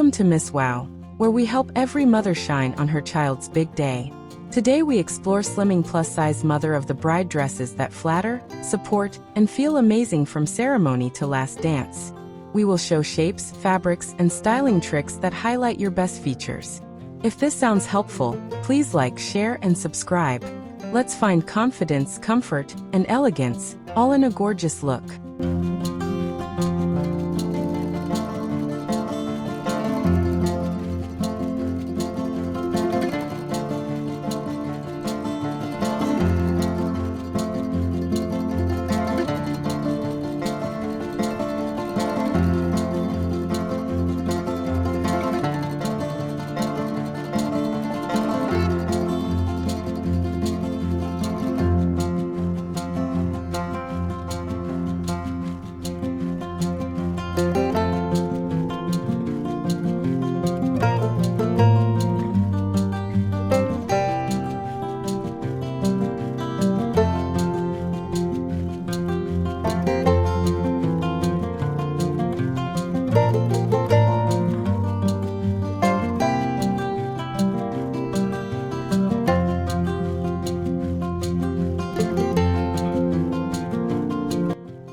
Welcome to Miss Wow, where we help every mother shine on her child's big day. Today we explore slimming plus-size mother-of-the-bride dresses that flatter, support, and feel amazing from ceremony to last dance. We will show shapes, fabrics, and styling tricks that highlight your best features. If this sounds helpful, please like, share, and subscribe. Let's find confidence, comfort, and elegance, all in a gorgeous look.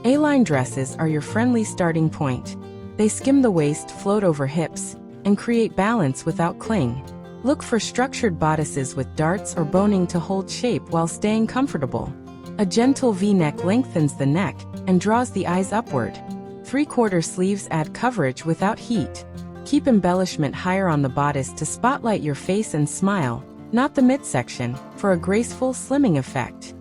A-line dresses are your friendly starting point. They skim the waist, float over hips, and create balance without cling. Look for structured bodices with darts or boning to hold shape while staying comfortable. A gentle V-neck lengthens the neck and draws the eyes upward. 3/4 sleeves add coverage without heat. Keep embellishment higher on the bodice to spotlight your face and smile, not the midsection, for a graceful slimming effect.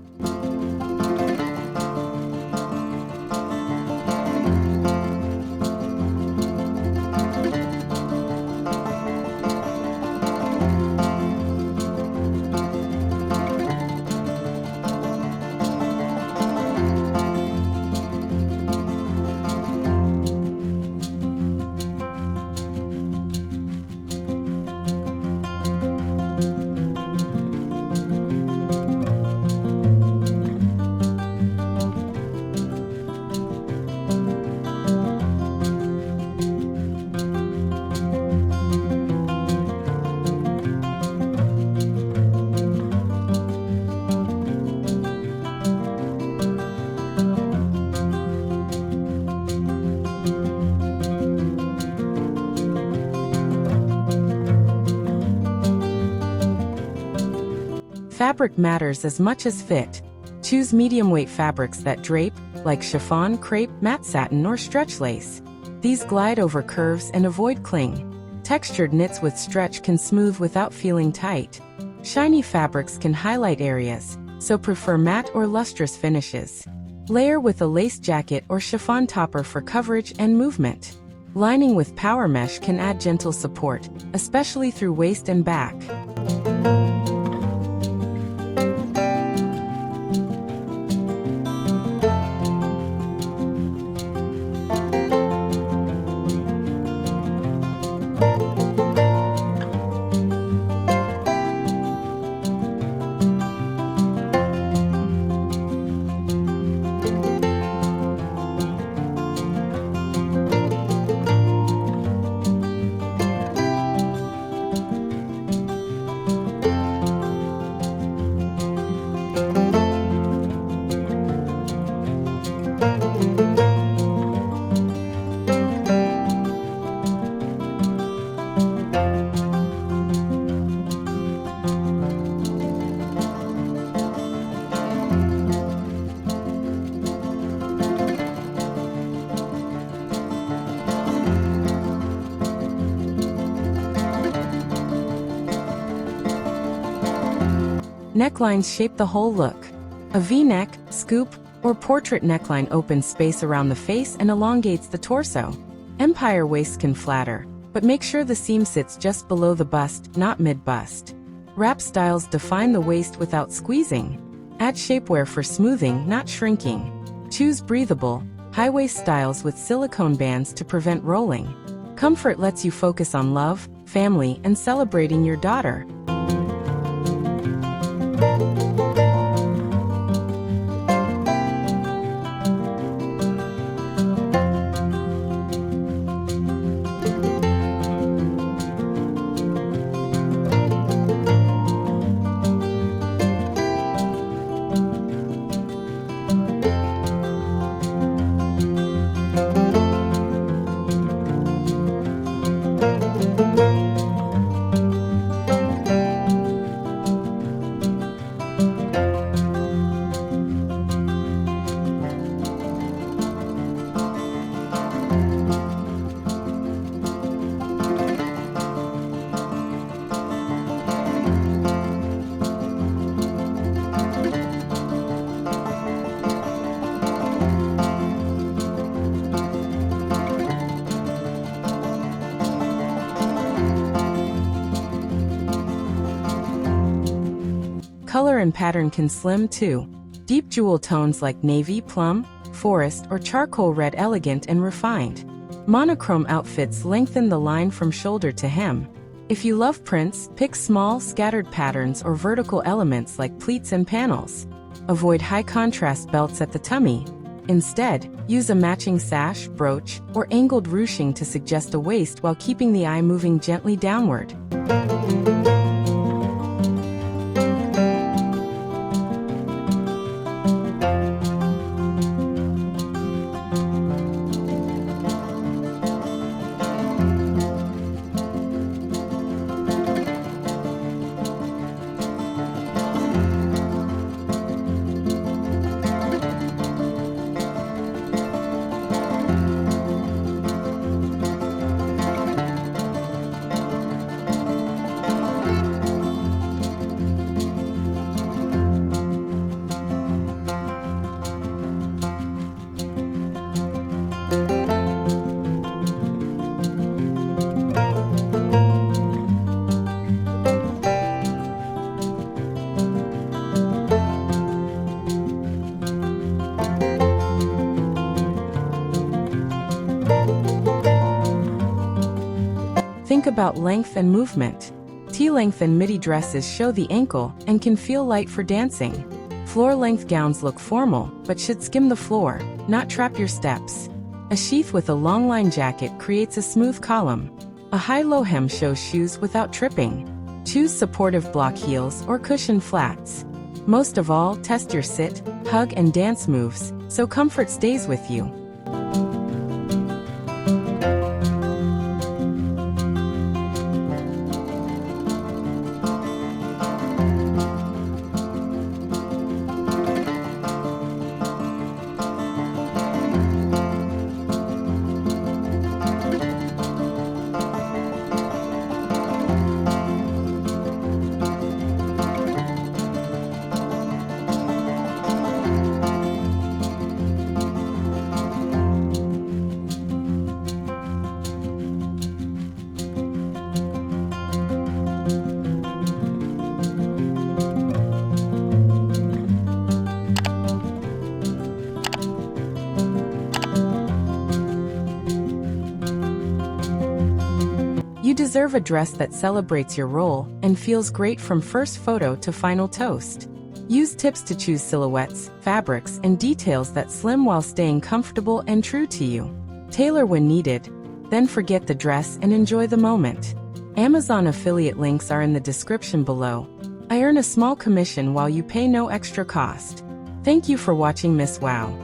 Fabric matters as much as fit. Choose medium-weight fabrics that drape, like chiffon, crepe, matte satin, or stretch lace. These glide over curves and avoid cling. Textured knits with stretch can smooth without feeling tight. Shiny fabrics can highlight areas, so prefer matte or lustrous finishes. Layer with a lace jacket or chiffon topper for coverage and movement. Lining with power mesh can add gentle support, especially through waist and back. Necklines shape the whole look. A V-neck, scoop, or portrait neckline opens space around the face and elongates the torso. Empire waists can flatter, but make sure the seam sits just below the bust, not mid-bust. Wrap styles define the waist without squeezing. Add shapewear for smoothing, not shrinking. Choose breathable, high-waist styles with silicone bands to prevent rolling. Comfort lets you focus on love, family, and celebrating your daughter. Color and pattern can slim too. Deep jewel tones like navy, plum, forest, or charcoal red elegant and refined. Monochrome outfits lengthen the line from shoulder to hem. If you love prints, pick small, scattered patterns or vertical elements like pleats and panels. Avoid high-contrast belts at the tummy. Instead, use a matching sash, brooch, or angled ruching to suggest a waist while keeping the eye moving gently downward. Think about length and movement. T-length and midi dresses show the ankle and can feel light for dancing. Floor-length gowns look formal, but should skim the floor, not trap your steps. A sheath with a long-line jacket creates a smooth column. A high-low hem shows shoes without tripping. Choose supportive block heels or cushion flats. Most of all, test your sit, hug, and dance moves, so comfort stays with you. You deserve a dress that celebrates your role and feels great from first photo to final toast. Use tips to choose silhouettes, fabrics, and details that slim while staying comfortable and true to you. Tailor when needed, then forget the dress and enjoy the moment. Amazon affiliate links are in the description below. I earn a small commission while you pay no extra cost. Thank you for watching Miss Wow.